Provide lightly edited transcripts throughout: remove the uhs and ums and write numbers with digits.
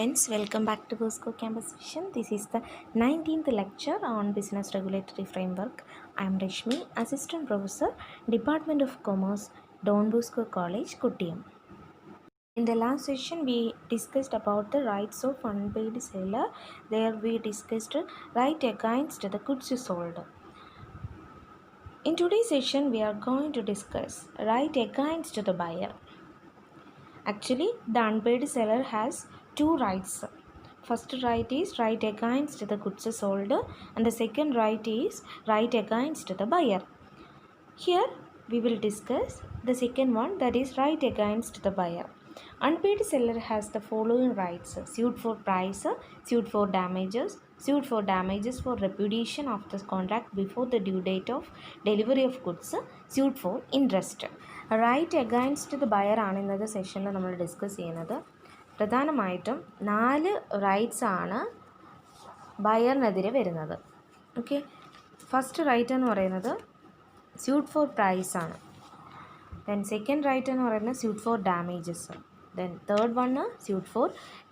friends, welcome back to Bosco Campus Session. This is the 19th lecture on Business Regulatory Framework. I am Rashmi, Assistant Professor, Department of Commerce, Don Bosco College, Kottayam. In the last session, we discussed about the rights of unpaid seller. There we discussed right against the goods sold. In today's session, we are going to discuss right against the buyer. Actually, the unpaid seller has two rights. First right is right against the goods sold, and the second right is right against the buyer. Here we will discuss the second one, that is right against the buyer. Unpaid seller has the following rights: suit for price, suit for damages for repudiation of the contract before the due date of delivery of goods, suit for interest. Right against the buyer ആണ് ഇന്നത്തെ സെഷനിൽ നമ്മൾ discuss ചെയ്യുന്നത്. പ്രധാനമായിട്ടും 4 rights ആണ് ബയറിനെതിരെ വരുന്നത്. Okay, first right എന്ന് പറയുന്നത് സ്യൂട്ട് ഫോർ പ്രൈസ് ആണ്. ദെൻ സെക്കൻഡ് റൈറ്റ് എന്ന് പറയുന്നത് suit for damages. Then third one suit for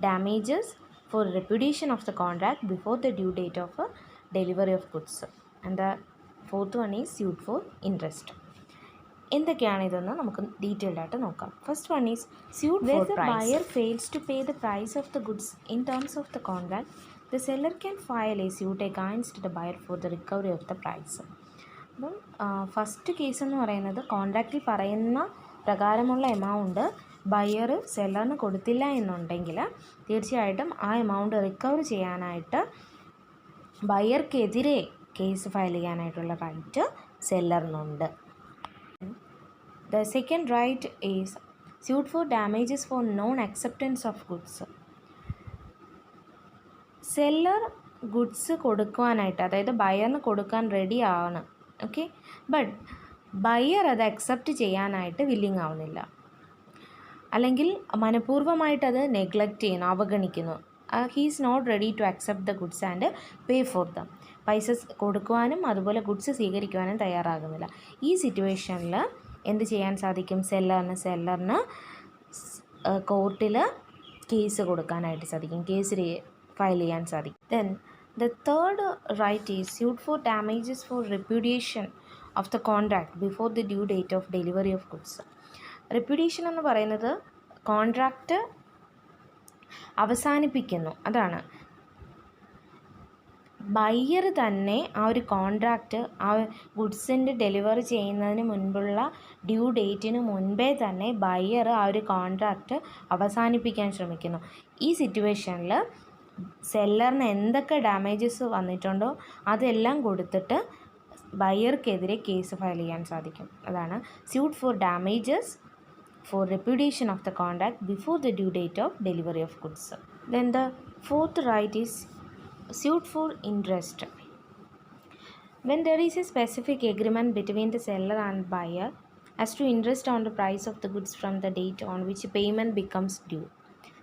damages for repudiation of the contract before the due date of delivery of goods. And the fourth one is suit for interest. എന്തൊക്കെയാണ് ഇതെന്ന് നമുക്ക് detailed ആയിട്ട് നോക്കാം. First one is suit for price. Buyer fails to pay the price of the goods in terms of the contract, the seller can file a suit against the buyer for the recovery of the price. അപ്പം first case എന്ന് പറയുന്നത് കോൺട്രാക്റ്റിൽ പറയുന്ന പ്രകാരമുള്ള amount buyer സെല്ലറിന് കൊടുത്തില്ല എന്നുണ്ടെങ്കിൽ തീർച്ചയായിട്ടും ആ amount recover ചെയ്യാനായിട്ട് ബയർക്കെതിരെ കേസ് ഫയൽ ചെയ്യാനായിട്ടുള്ള right സെല്ലറിനുണ്ട്. The second right is suit for damages for non-acceptance of goods. Seller goods കൊടുക്കുവാനായിട്ട്, അതായത് ബയറിന് കൊടുക്കാൻ റെഡി ആണ്, ഓക്കെ, ബട്ട് ബയർ അത് അക്സെപ്റ്റ് ചെയ്യാനായിട്ട് വില്ലിങ് ആവുന്നില്ല, അല്ലെങ്കിൽ മനഃപൂർവ്വമായിട്ടത് നെഗ്ലക്റ്റ് ചെയ്യുന്നു, അവഗണിക്കുന്നു. He is not ready to accept the goods and pay for them. പൈസ കൊടുക്കുവാനും അതുപോലെ ഗുഡ്സ് സ്വീകരിക്കുവാനും തയ്യാറാകുന്നില്ല. ഈ സിറ്റുവേഷനിൽ എന്ത് ചെയ്യാൻ സാധിക്കും? സെല്ലറിന് കോർട്ടിൽ കേസ് കൊടുക്കാനായിട്ട് സാധിക്കും, കേസ് ഫയൽ ചെയ്യാൻ സാധിക്കും. Then the third right is suit for damages for repudiation of the contract before the due date of delivery of goods. Repudiation എന്ന് പറയുന്നത് കോൺട്രാക്റ്റ് അവസാനിപ്പിക്കുന്നു, അതാണ്. ബയ്യർ തന്നെ ആ ഒരു കോൺട്രാക്റ്റ് ആ ഗുഡ്സിൻ്റെ ഡെലിവറി ചെയ്യുന്നതിന് മുൻപുള്ള ഡ്യൂ ഡേറ്റിന് മുൻപേ തന്നെ ബയ്യർ ആ ഒരു കോൺട്രാക്റ്റ് അവസാനിപ്പിക്കാൻ ശ്രമിക്കുന്നു. ഈ സിറ്റുവേഷനിൽ സെല്ലറിന് എന്തൊക്കെ ഡാമേജസ് വന്നിട്ടുണ്ടോ അതെല്ലാം കൊടുത്തിട്ട് ബയ്യർക്കെതിരെ കേസ് ഫയൽ ചെയ്യാൻ സാധിക്കും. അതാണ് suit for damages for repudiation of the contract before the due date of delivery of goods. Then the fourth right is suit for interest. When there is a specific agreement between the seller and buyer as to interest on the price of the goods from the date on which payment becomes due,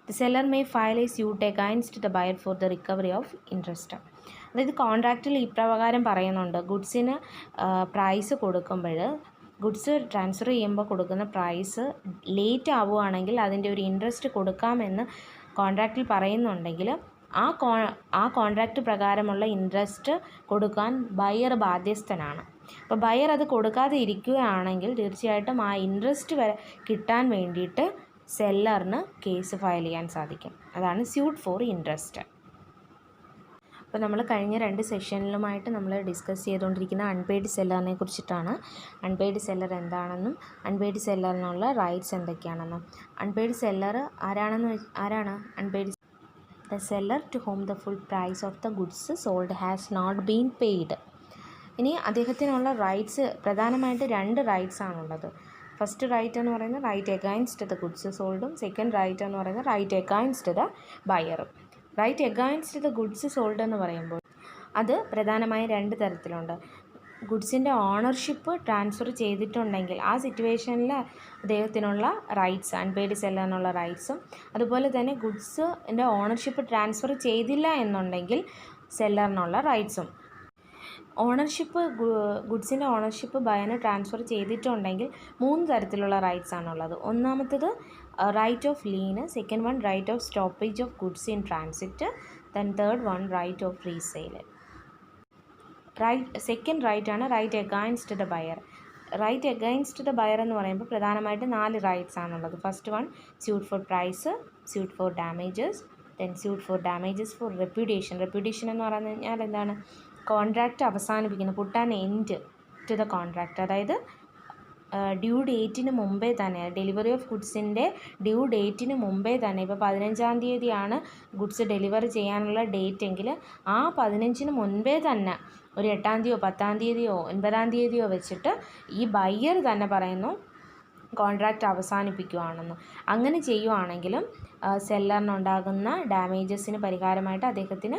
the seller may file a suit against the buyer for the recovery of interest. അതായത് കോൺട്രാക്റ്റിൽ ഇപ്രകാരം പറയുന്നുണ്ട്, ഗുഡ്സിന് price കൊടുക്കുമ്പോൾ goods transfer ചെയ്യുമ്പോൾ കൊടുക്കുന്ന price late ആവുകയാണെങ്കിൽ അതിൻ്റെ ഒരു interest കൊടുക്കാമെന്ന് കോൺട്രാക്റ്റിൽ പറയുന്നുണ്ടെങ്കിൽ ആ കോൺട്രാക്റ്റ് പ്രകാരമുള്ള ഇൻട്രസ്റ്റ് കൊടുക്കാൻ ബയർ ബാധ്യസ്ഥനാണ്. അപ്പോൾ ബയർ അത് കൊടുക്കാതെ ഇരിക്കുകയാണെങ്കിൽ തീർച്ചയായിട്ടും ആ ഇൻട്രസ്റ്റ് വരെ കിട്ടാൻ വേണ്ടിയിട്ട് സെല്ലറിന് കേസ് ഫയൽ ചെയ്യാൻ സാധിക്കും. അതാണ് സ്യൂട്ട് ഫോർ ഇൻട്രസ്റ്റ്. അപ്പോൾ നമ്മൾ കഴിഞ്ഞ 2 സെഷനിലുമായിട്ട് നമ്മൾ ഡിസ്കസ് ചെയ്തുകൊണ്ടിരിക്കുന്ന അൺപെയ്ഡ് സെല്ലറിനെ കുറിച്ചിട്ടാണ്. അൺപെയ്ഡ് സെല്ലർ എന്താണെന്നും അൺപെയ്ഡ് സെല്ലറിനുള്ള റൈറ്റ്സ് എന്തൊക്കെയാണെന്നും. അൺപെയ്ഡ് സെല്ലർ ആരാണ് unpaid? The seller to whom the full price of the goods sold has not been paid. ഇനി അദ്ദേഹത്തിനുള്ള റൈറ്റ്സ് പ്രധാനമായിട്ട് 2 റൈറ്റ്സ് ആണുള്ളത്. ഫസ്റ്റ് റൈറ്റ് എന്ന് പറയുന്നത് റൈറ്റ് അഗൈൻസ്റ്റ് ദ ഗുഡ്സ് സോൾഡും സെക്കൻഡ് റൈറ്റ് എന്ന് പറയുന്നത് റൈറ്റ് അഗൈൻസ്റ്റ് ദ ബയറും. Right against the goods sold എന്ന് പറയുമ്പോൾ അത് പ്രധാനമായും 2 തരത്തിലുണ്ട്. ഗുഡ്സിൻ്റെ ഓണർഷിപ്പ് ട്രാൻസ്ഫർ ചെയ്തിട്ടുണ്ടെങ്കിൽ ആ സിറ്റുവേഷനിൽ അദ്ദേഹത്തിനുള്ള റൈറ്റ്സ്, അൺപെയ്ഡ് സെല്ലറിനുള്ള റൈറ്റ്സും, അതുപോലെ തന്നെ ഗുഡ്സിൻ്റെ ഓണർഷിപ്പ് ട്രാൻസ്ഫർ ചെയ്തില്ല എന്നുണ്ടെങ്കിൽ സെല്ലറിനുള്ള റൈറ്റ്സും. ഗുഡ്സിൻ്റെ ഓണർഷിപ്പ് ബയറിന് ട്രാൻസ്ഫർ ചെയ്തിട്ടുണ്ടെങ്കിൽ 3 തരത്തിലുള്ള റൈറ്റ്സ് ആണുള്ളത്. ഒന്നാമത്തേത് right of lien, second one right of stoppage of goods in transit, then third one right of resale. Second right ആണ് right against the buyer. Right against the buyer എന്ന് പറയുമ്പോൾ പ്രധാനമായിട്ട് 4 rights ആണുള്ളത്. First one suit for price, suit for damages, then suit for damages for reputation. Reputation എന്ന് പറഞ്ഞു കഴിഞ്ഞാൽ എന്താണ്? Contract അവസാനിപ്പിക്കുന്നത്, put an end to the contract. അതായത് ഡ്യൂ ഡേറ്റിന് മുമ്പേ തന്നെ, ഡെലിവറി ഓഫ് ഗുഡ്സിൻ്റെ ഡ്യൂ ഡേറ്റിന് മുമ്പേ തന്നെ, ഇപ്പോൾ 15-ാം തീയതിയാണ് ഗുഡ്സ് ഡെലിവറി ചെയ്യാനുള്ള ഡേറ്റ് എങ്കിൽ ആ 15-ന് മുൻപേ തന്നെ ഒരു 8-ാം തീയതിയോ 10-ാം തീയതിയോ 9-ാം തീയതിയോ വെച്ചിട്ട് ഈ ബയ്യർ തന്നെ പറയുന്നു കോൺട്രാക്റ്റ് അവസാനിപ്പിക്കുകയാണെന്ന്. അങ്ങനെ ചെയ്യുവാണെങ്കിലും സെല്ലറിനുണ്ടാകുന്ന ഡാമേജസിന് പരിഹാരമായിട്ട് അദ്ദേഹത്തിന്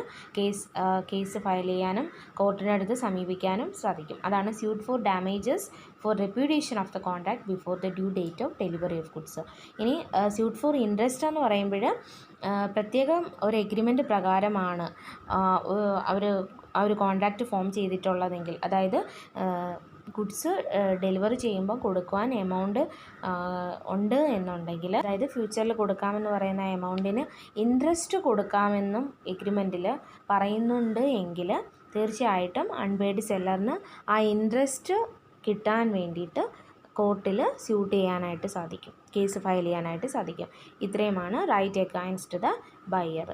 കേസ് ഫയൽ ചെയ്യാനും കോർട്ടിൻ്റെ അടുത്ത് സമീപിക്കാനും സാധിക്കും. അതാണ് suit for damages for reputation of the contract before the due date of delivery of goods. ഇനി സ്യൂട്ട് ഫോർ ഇൻട്രസ്റ്റ് എന്ന് പറയുമ്പോൾ പ്രത്യേകം ഒരു എഗ്രിമെൻ്റ് പ്രകാരമാണ് അവർ കോൺട്രാക്റ്റ് ഫോം ചെയ്തിട്ടുള്ളതെങ്കിൽ, അതായത് ഗുഡ്സ് ഡെലിവറി ചെയ്യുമ്പോൾ കൊടുക്കുവാൻ എമൗണ്ട് ഉണ്ട് എന്നുണ്ടെങ്കിൽ, അതായത് ഫ്യൂച്ചറിൽ കൊടുക്കാമെന്ന് പറയുന്ന എമൗണ്ടിന് ഇൻട്രസ്റ്റ് കൊടുക്കാമെന്നും എഗ്രിമെൻറ്റിൽ പറയുന്നുണ്ട് എങ്കിൽ തീർച്ചയായിട്ടും അൺപെയ്ഡ് സെല്ലറിന് ആ ഇൻട്രസ്റ്റ് കിട്ടാൻ വേണ്ടിയിട്ട് കോർട്ടിൽ സ്യൂട്ട് ചെയ്യാനായിട്ട് സാധിക്കും, കേസ് ഫയൽ ചെയ്യാനായിട്ട് സാധിക്കും. ഇത്രയുമാണ് right against the buyer.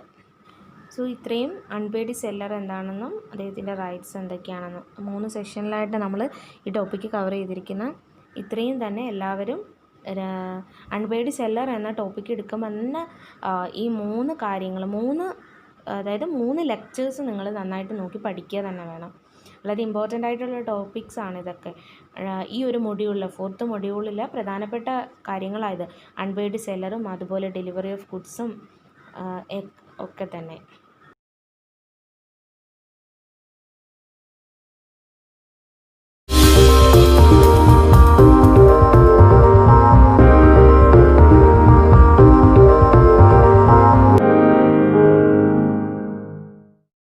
So ഇത്രയും അൺപെയ്ഡ് സെല്ലർ എന്താണെന്നും അദ്ദേഹത്തിൻ്റെ റൈറ്റ്സ് എന്തൊക്കെയാണെന്നും 3 സെഷനിലായിട്ട് നമ്മൾ ഈ ടോപ്പിക്ക് കവർ ചെയ്തിരിക്കുന്ന ഇത്രയും തന്നെ എല്ലാവരും അൺപെയ്ഡ് സെല്ലർ എന്ന ടോപ്പിക്ക് എടുക്കുമ്പോൾ തന്നെ ഈ 3 കാര്യങ്ങൾ, അതായത് 3 ലെക്ചേഴ്സ് നിങ്ങൾ നന്നായിട്ട് നോക്കി പഠിക്കുക തന്നെ വേണം. വളരെ ഇമ്പോർട്ടൻ്റ് ആയിട്ടുള്ള ടോപ്പിക്സ് ആണ് ഇതൊക്കെ. ഈ ഒരു മൊഡ്യൂളിൽ 4th മൊഡ്യൂളിൽ പ്രധാനപ്പെട്ട കാര്യങ്ങളായത് അൺപെയ്ഡ് സെല്ലറും അതുപോലെ ഡെലിവറി ഓഫ് ഗുഡ്സും ഒക്കെ തന്നെ.